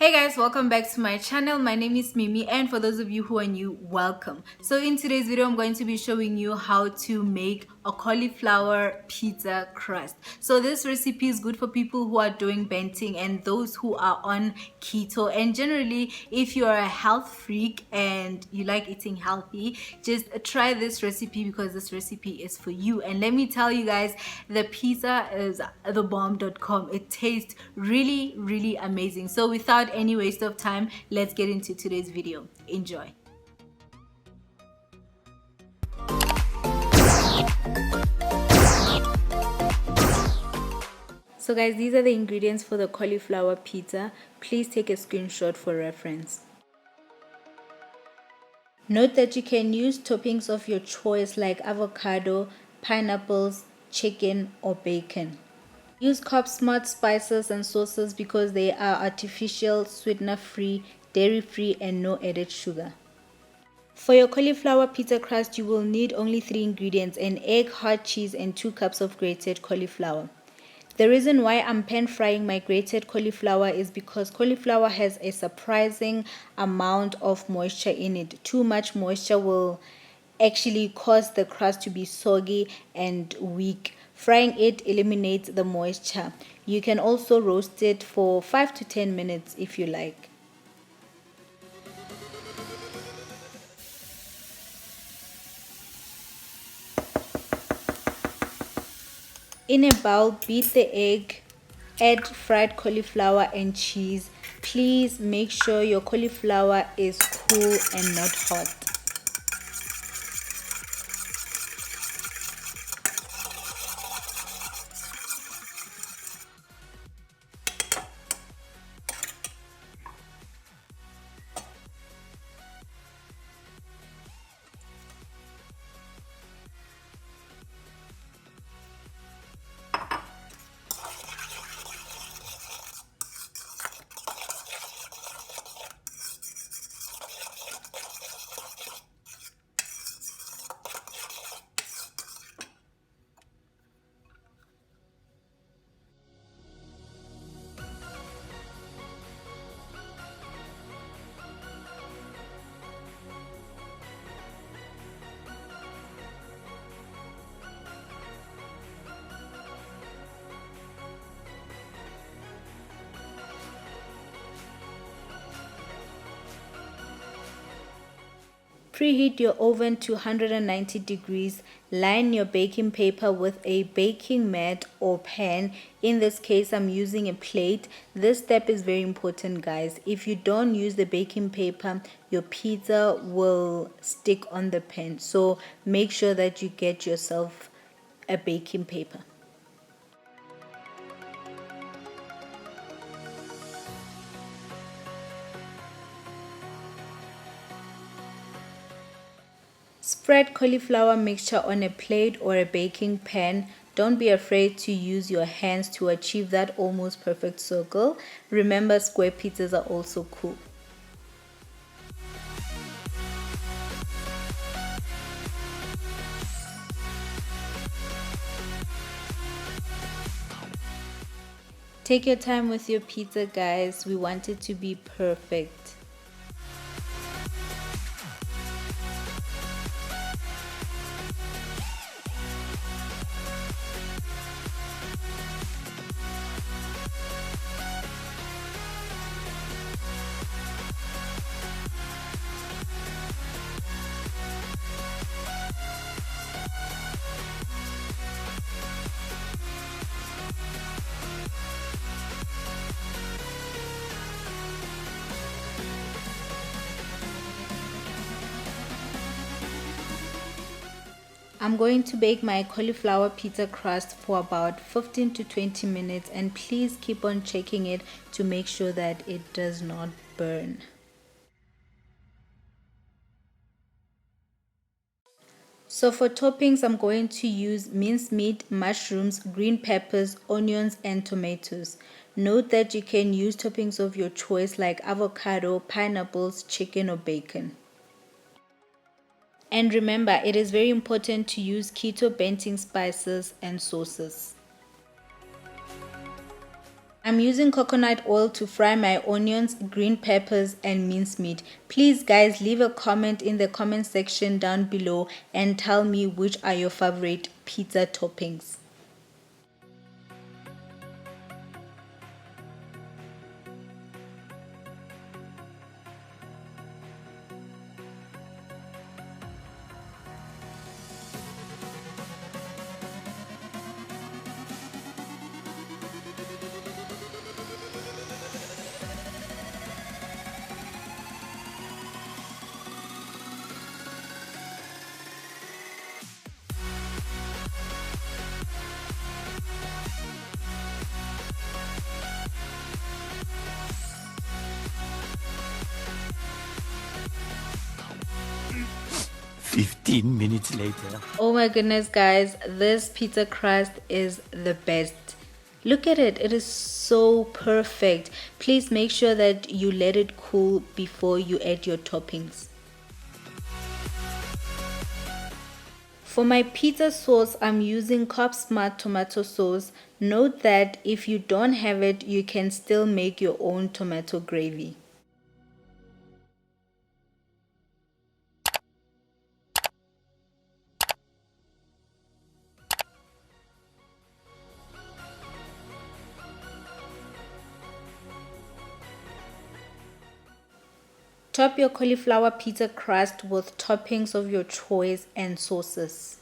Hey guys, welcome back to my channel. My name is Mimi, and for those of you who are new, welcome. So in today's video I'm going to be showing you how to make a cauliflower pizza crust. So this recipe is good for people who are doing benting and those who are on keto, and generally if you are a health freak and you like eating healthy, just try this recipe because this recipe is for you. And let me tell you guys, the pizza is thebomb.com. It tastes really amazing. So without any waste of time, let's get into today's video. Enjoy. So guys, these are the ingredients for the cauliflower pizza. Please take a screenshot for reference. Note that you can use toppings of your choice like avocado, pineapples, chicken, or bacon. Use Carb Smart spices and sauces because they are artificial, sweetener free, dairy free, and no added sugar. For your cauliflower pizza crust, you will need only 3 ingredients: an egg, hard cheese, and 2 cups of grated cauliflower. The reason why I'm pan frying my grated cauliflower is because cauliflower has a surprising amount of moisture in it. Too much moisture will actually cause the crust to be soggy and weak. Frying it eliminates the moisture. You can also roast it for 5 to 10 minutes if you like. In a bowl, beat the egg, add fried cauliflower and cheese. Please make sure your cauliflower is cool and not hot. Preheat your oven to 190 degrees. Line your baking paper with a baking mat or pan. In this case, I'm using a plate. This step is very important, guys. If you don't use the baking paper, your pizza will stick on the pan. So make sure that you get yourself a baking paper. Spread cauliflower mixture on a plate or a baking pan. Don't be afraid to use your hands to achieve that almost perfect circle. Remember, square pizzas are also cool. Take your time with your pizza, guys. We want it to be perfect. I'm going to bake my cauliflower pizza crust for about 15 to 20 minutes, and please keep on checking it to make sure that it does not burn. So for toppings, I'm going to use minced meat, mushrooms, green peppers, onions, and tomatoes. Note that you can use toppings of your choice like avocado, pineapples, chicken, or bacon. And remember, it is very important to use keto benting spices and sauces. I'm using coconut oil to fry my onions, green peppers, and minced meat. Please guys, leave a comment in the comment section down below and tell me which are your favorite pizza toppings. Fifteen minutes later. Oh my goodness guys, this pizza crust is the best. Look at it, it is so perfect. Please make sure that you let it cool before you add your toppings. For my pizza sauce, I'm using Carb Smart tomato sauce. Note that if you don't have it, you can still make your own tomato gravy. Top your cauliflower pizza crust with toppings of your choice and sauces.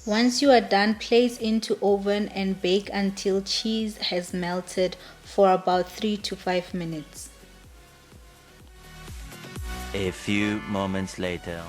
Once you are done, place into oven and bake until cheese has melted for about 3 to 5 minutes. A few moments later.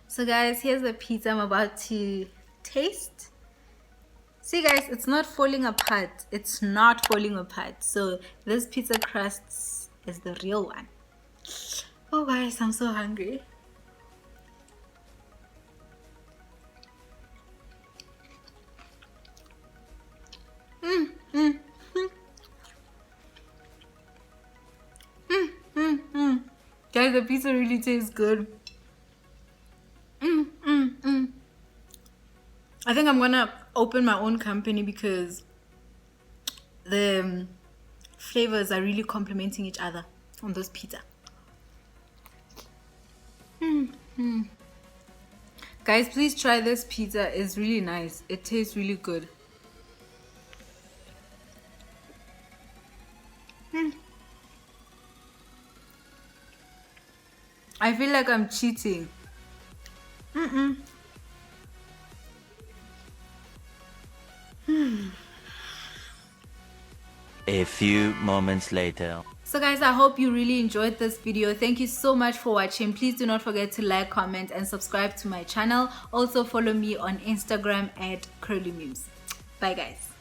So guys, here's the pizza I'm about to taste. See guys, it's not falling apart. It's not falling apart. So this pizza crust is the real one. Oh guys, I'm so hungry. Guys, the pizza really tastes good. I think I'm gonna open my own company because the flavors are really complementing each other on this pizza. Guys, please try this pizza. It's really nice. It tastes really good. I feel like I'm cheating. A few moments later. So guys, I hope you really enjoyed this video. Thank you so much for watching. Please do not forget to like, comment, and subscribe to my channel. Also follow me on Instagram at @curlymemes. Bye guys.